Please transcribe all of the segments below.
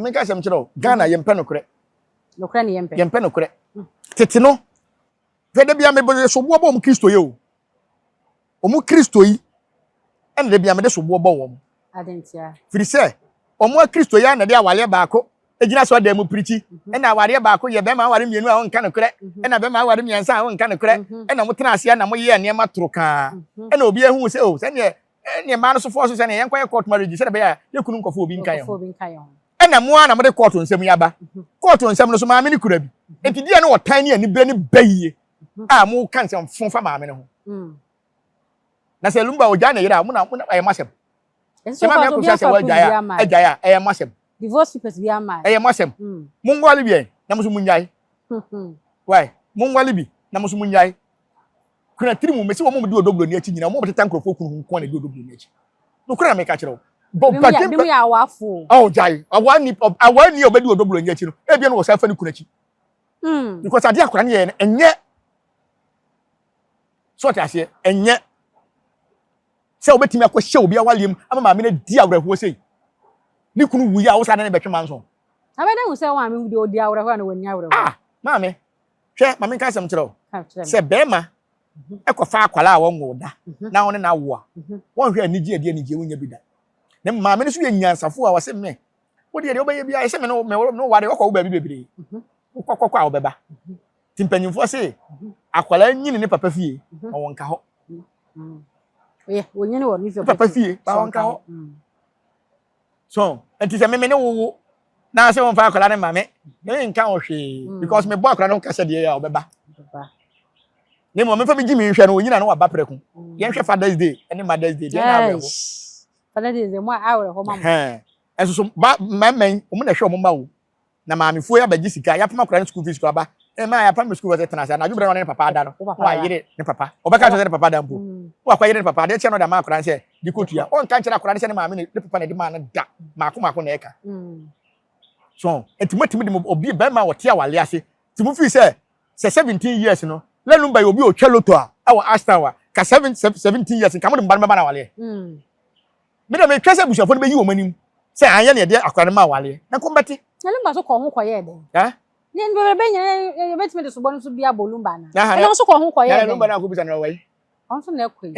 make us some chiro. Ghana yempe no kure. No kure ni yempe. Yempe no kure. Tete no. Fede bia me bo so bo bom Kristo ye o. Omu Kristo yi. En de bia me de so bo bo wom. Adentia. Firi se, omu Kristo ya na de awale baako. Ejina so da mu prichi. En awale baako ye be ma awale mienu a won ka no kure. En be ma awale miensa a won ka no kure. En na mo tena ase na mo ye ne ma troka. En obi ehu se o, se ne ma no so force se ne yen kwa court marriage se de be ya ye kunu nkofo obi nkan yo. En na mo na mo de court nsem yaba. Court nsem no so ma me ni kura bi. Enti dia ne wotan ne ani bre ne bayiye. A mo kan se fonfa ma me ne ho. Na se lumba oja na yira mo na aye masem. Se ma me ko se wajaya aye masem. Divorce papers bi ama. Aye masem. Mo ngwale bi na mo so munyai. Why? Mo ngwale bi na mo so munyai. Kuna tiri mu mesi wo mo di odoblo ni achi nyina mo beteta nkrofo kunu nko na di odoblo ni achi. No kuna me ka kire wo. Bimu ya awafo. Oh jai. Awani obedi odoblo ni achi no. E bia no wo safa ni kuna achi. Because ade akora ne ye enye. So ta ase enye. Se obetimi akwa hye obi awalem ama ma me na di awraho sei. Ni kunu wuya wo sa na betwe manso. Abede hu se wa me wudi odi awraho na wani awraho. Ah, ma me. Hwe ma me ka sem kire wo. Se bema ekofa akwala a wonwo da na won na wo a won hwe anigi ade anigi wonya bi da na ma me no so ye nyansafo a wase me wo de obeye bia ese me no ware wo kwa wo ba bi bebre kokokwa a wo beba timpanyimfo se akwala nyini ne papa fie won ka ho oye wonyini wo ni papa fie ba won ka ho so enti se me ne wo na se won fa akwala ne ma me nka wo hwe because me bo akwala no ka se de ya wo beba ne mo me fa bi gimi hwe no onyina no wa ba preku ye hwe Father's Day ene Mother's Day na abeho Father's Day mo awre ho mama enso so mamman o mo na hwe o mo ma wo na maamefo ya bagi sika ya pama kora school fees ko aba e ma ya pama school was tenase na adwubere no ne papa ada no wa yire ne papa obeka so ne papa da mpo wa kwa yire ne papa de che no da ma kora se di kotua on kan kira kora ne maame ne papa na di ma na da mako na eka so entimatimi de obi ba ma wo te awale ase timu fi se 17 years no lenu ba obi o tweloto a awa astawa ka 17 years ka mo de mba na wale me da me twese bushafo ne be yi wo manim se anye ne de akwara ma wale na ko mbete Lumba so ko ho koye de. Ha? Ni be nya betime de so bonu so bia bolumba na. E so ko ho koye de. Lumba na ko bisa na wai. On so na ekoi.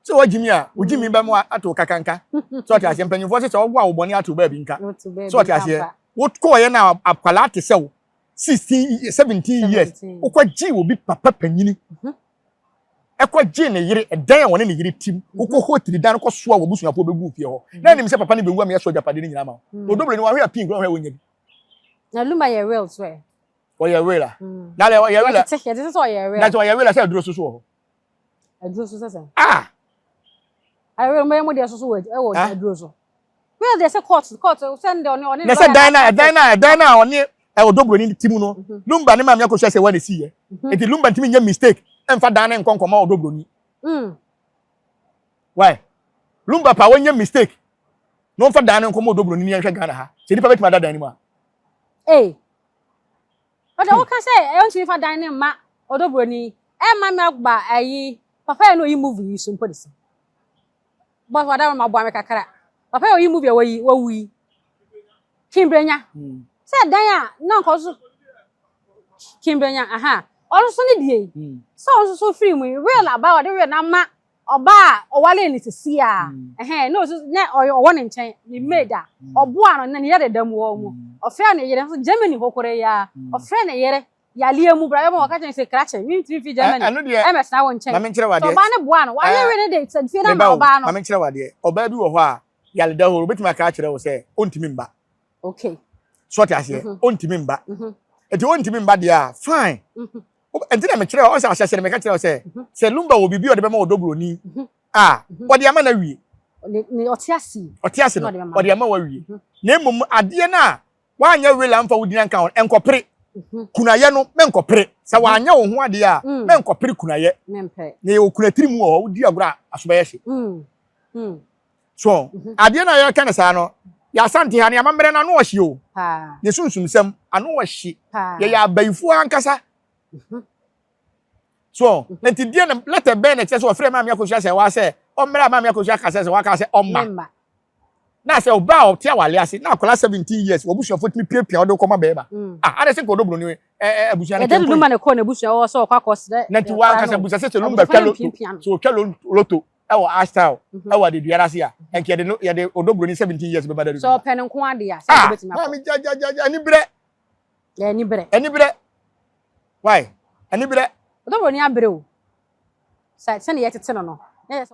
So wajimi a, wajimi ba mo ato kakanka. So ta ase mpanyimfo se wo wo boni ato ba bi nka. So ta ase wo koye na akwala te sew 16 17 years. Wo kwa ji obi papa panyini. Ekwa ji ne yire edan woni ne yire tim wo ko hotiri dan ko so a wo busuafo begu fie ho na nim se papa ne begu am ye so japade ni nyina ma odoblo ni wa hwe apin gro hwe wonya bi na Lumba ye real swear o ye real na le ye real se ye so ye real na so ye real se aduro so ho aduro so se I real me mo de so e wo aduro so real de se court send on na se dan na oni e odoblo ni tim no Lumba ne ma me ko se wa ne si ye enti Lumba ntimi nya mistake emfa dan na nkonkoma odoblo ni why Lumba pa wonye mistake no mfa dan na nkonkoma odoblo ni enhwe Ghana ha se dipa betima dan ni ma oda wo ka se e onti fa dan ni ma odoblo ni e ma me agba ayi papa no yi movie so mpolisi but wada ma bo amekakara papa yo yi movie wa wi Kimbrenya se dan ya na nko so Kimbrenya also ni die so free mu real about the real na ma oba owale ni sisi a no so ne owo ne nchen ni made a obo ano na ne yede dam wo mu ofre na yede so Germany hokore ya ofre na yede ya lie mu bra mo ka chen se krache mi fi Germany ms na wo nchen ma menkire wade oba ne bo ano wa ye we ne de fi na ma oba ano ma menkire wade oba bi wo ho a ya le da ho betima ka kire wo se ontimi mba okay so ti ase ontimi mba eti ontimi mba dia fine entina me kire o se ahye me ka kire o se Lumba wo bibi o de be ma odoblo ni wo de ama na wie ni otiasi no wo de ama wa wie na emum ade na wa anya wela mfa wudi nka on enkopere kunaye no me nkopere se wa anya wo ho ade a me nkopere kunaye mempe na ye okuna tiri mu o wudi agora asoba ye hye so ade na ye kana sa no ya sante ha ne amamere na no o hye o ye sunsunsem ano o hye ye ya bayifo ankasa so enti die na letter be na chese ofre ma me akohua se wa se o mra ma me akohua ka se wa ka se o ma na say oba o tia wale ase na akola 17 years obusu fo timi piapia odo koma beba ade se ko odobro ni abusu na de do ma ne ko na abusu o so kwa kosre na ti wa kasa busa se lumba twalo so twalo loto e wa astyle e wa de duara se a enke de no ye de odobro ni 17 years beba da so pen nko ade a se betima ma mi ja ani bre ya ni bre why ani bre odobro ni abre o sa se ne ye tete no